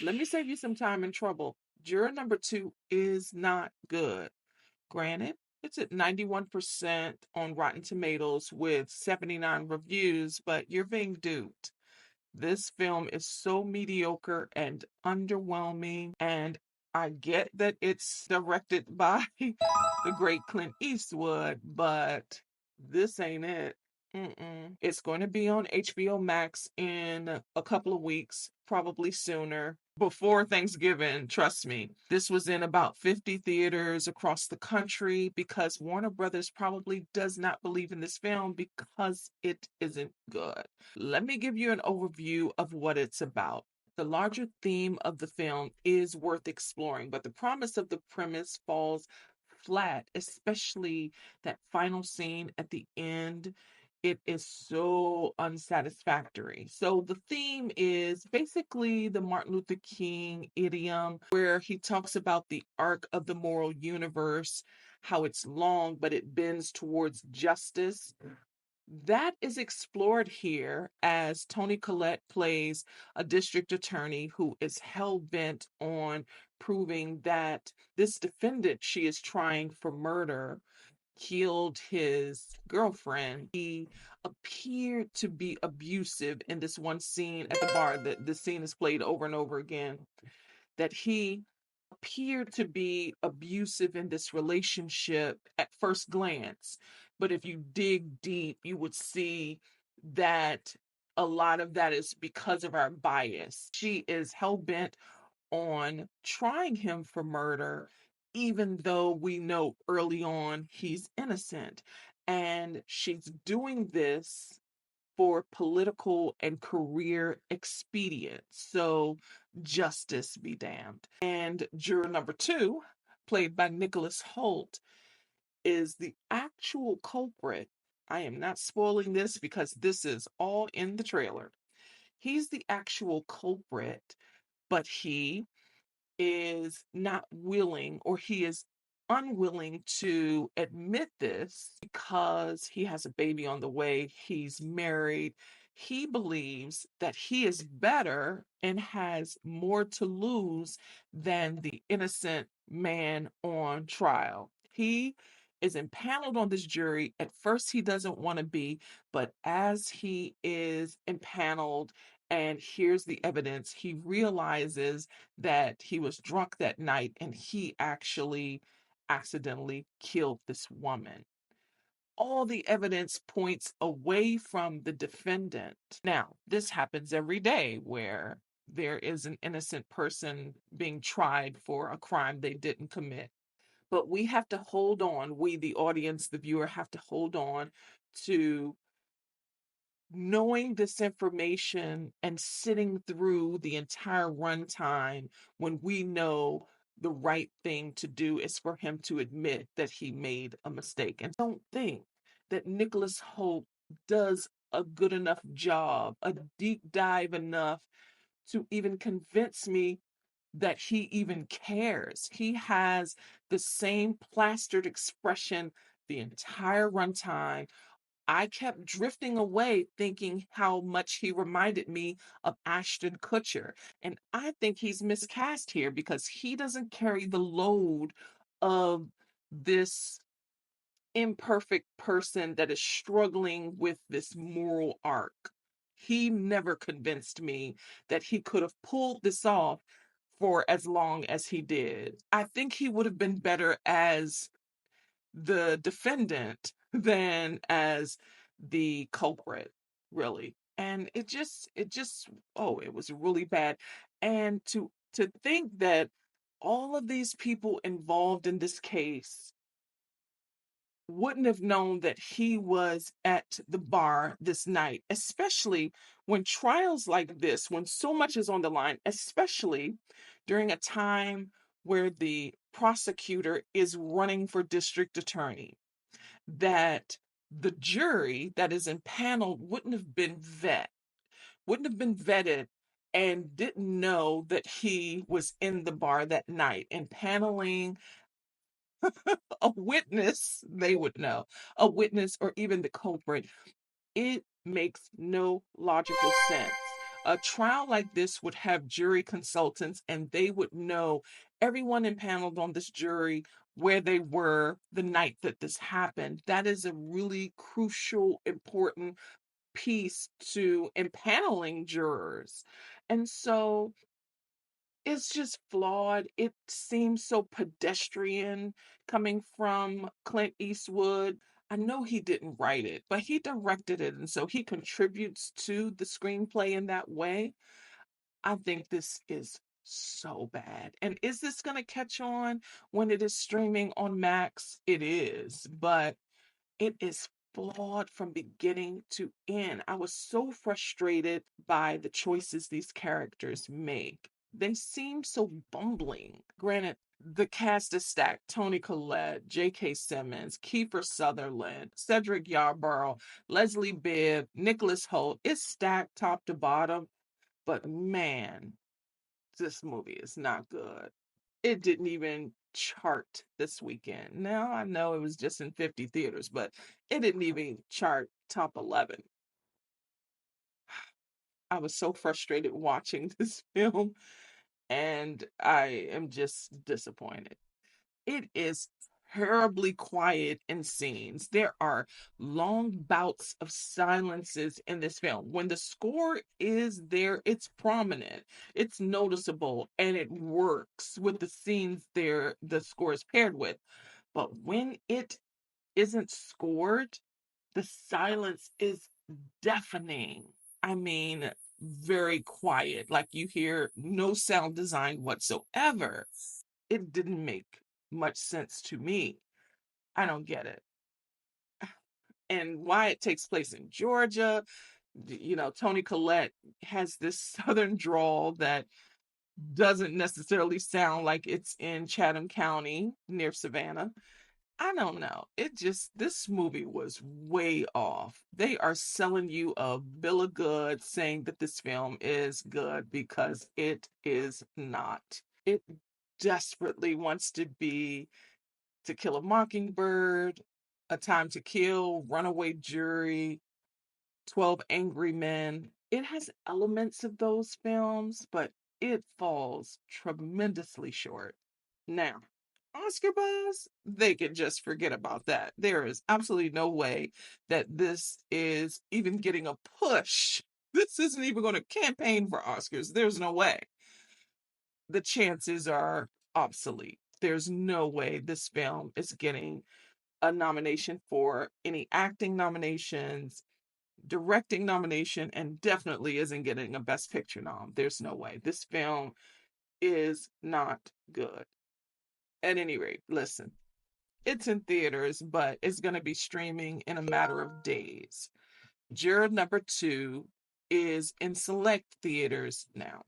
Let me save you some time and trouble. Juror number 2 is not good. Granted, it's at 91% on Rotten Tomatoes with 79 reviews, but you're being duped. This film is so mediocre and underwhelming, and I get that it's directed by the great Clint Eastwood, but this ain't it. It's going to be on HBO Max in a couple of weeks, probably sooner, before Thanksgiving. Trust me. This was in about 50 theaters across the country because Warner Brothers probably does not believe in this film because it isn't good. Let me give you an overview of what it's about. The larger theme of the film is worth exploring, but the promise of the premise falls flat, especially that final scene at the end. It is so unsatisfactory. So, the theme is basically the Martin Luther King idiom, where he talks about the arc of the moral universe, how it's long, but it bends towards justice. That is explored here as Toni Collette plays a district attorney who is hell bent on proving that this defendant she is trying for murder killed his girlfriend. He appeared to be abusive in this one scene at the bar. That the scene is played over and over again. That he appeared to be abusive in this relationship at first glance. But if you dig deep, you would see that a lot of that is because of our bias. She is hell bent on trying him for murder, even though we know early on he's innocent. And she's doing this for political and career expedience. So justice be damned. And juror number 2, played by Nicholas Holt, is the actual culprit. I am not spoiling this because this is all in the trailer. He's the actual culprit, but he is not willing, or he is unwilling to admit this because he has a baby on the way, he's married. He believes that he is better and has more to lose than the innocent man on trial. He is impaneled on this jury. At first, he doesn't want to be, but as he is impaneled and hears the evidence, he realizes that he was drunk that night and he actually accidentally killed this woman. All the evidence points away from the defendant. Now, this happens every day where there is an innocent person being tried for a crime they didn't commit. But we have to hold on, we, the audience, the viewer, have to hold on to knowing this information and sitting through the entire runtime when we know the right thing to do is for him to admit that he made a mistake. And don't think that Nicholas Holt does a good enough job, a deep dive enough to even convince me that he even cares. He has the same plastered expression the entire runtime. I kept drifting away thinking how much he reminded me of Ashton Kutcher. And I think he's miscast here because he doesn't carry the load of this imperfect person that is struggling with this moral arc. He never convinced me that he could have pulled this off for as long as he did. I think he would have been better as the defendant than as the culprit, really. And oh, it was really bad. And to think that all of these people involved in this case wouldn't have known that he was at the bar this night, especially when trials like this, when so much is on the line, especially during a time where the prosecutor is running for district attorney, that the jury that is impaneled wouldn't have been vetted and didn't know that he was in the bar that night. Impaneling a witness, they would know, a witness or even the culprit. It makes no logical sense. A trial like this would have jury consultants, and they would know everyone impaneled on this jury, where they were the night that this happened. That is a really crucial, important piece to impaneling jurors. And so it's just flawed. It seems so pedestrian coming from Clint Eastwood. I know he didn't write it, but he directed it. And so he contributes to the screenplay in that way. I think this is so bad. And is this going to catch on when it is streaming on Max? It is, but it is flawed from beginning to end. I was so frustrated by the choices these characters make. They seem so bumbling. Granted, the cast is stacked. Toni Collette, J.K. Simmons, Kiefer Sutherland, Cedric Yarborough, Leslie Bibb, Nicholas Holt. It's stacked top to bottom. But man, this movie is not good. It didn't even chart this weekend. Now, I know it was just in 50 theaters, but it didn't even chart top 11. I was so frustrated watching this film, and I am just disappointed. It is terribly quiet in scenes. There are long bouts of silences in this film. When the score is there, it's prominent, it's noticeable, and it works with the scenes there the score is paired with. But when it isn't scored, the silence is deafening. I mean, very quiet, like you hear no sound design whatsoever. It didn't make much sense to me. I don't get it. And why it takes place in Georgia. Toni Collette has this southern drawl that doesn't necessarily sound like it's in Chatham County near Savannah. I don't know. This movie was way off. They are selling you a bill of goods saying that this film is good because it is not. It desperately wants to be To Kill a Mockingbird, A Time to Kill, Runaway Jury, 12 Angry Men. It has elements of those films, but it falls tremendously short. Now, Oscar buzz, they can just forget about that. There is absolutely no way that this is even getting a push. This isn't even going to campaign for Oscars. There's no way. The chances are obsolete. There's no way this film is getting a nomination for any acting nominations, directing nomination, and definitely isn't getting a Best Picture nom. There's no way. This film is not good. At any rate, listen, it's in theaters, but it's going to be streaming in a matter of days. Juror number 2 is in select theaters now.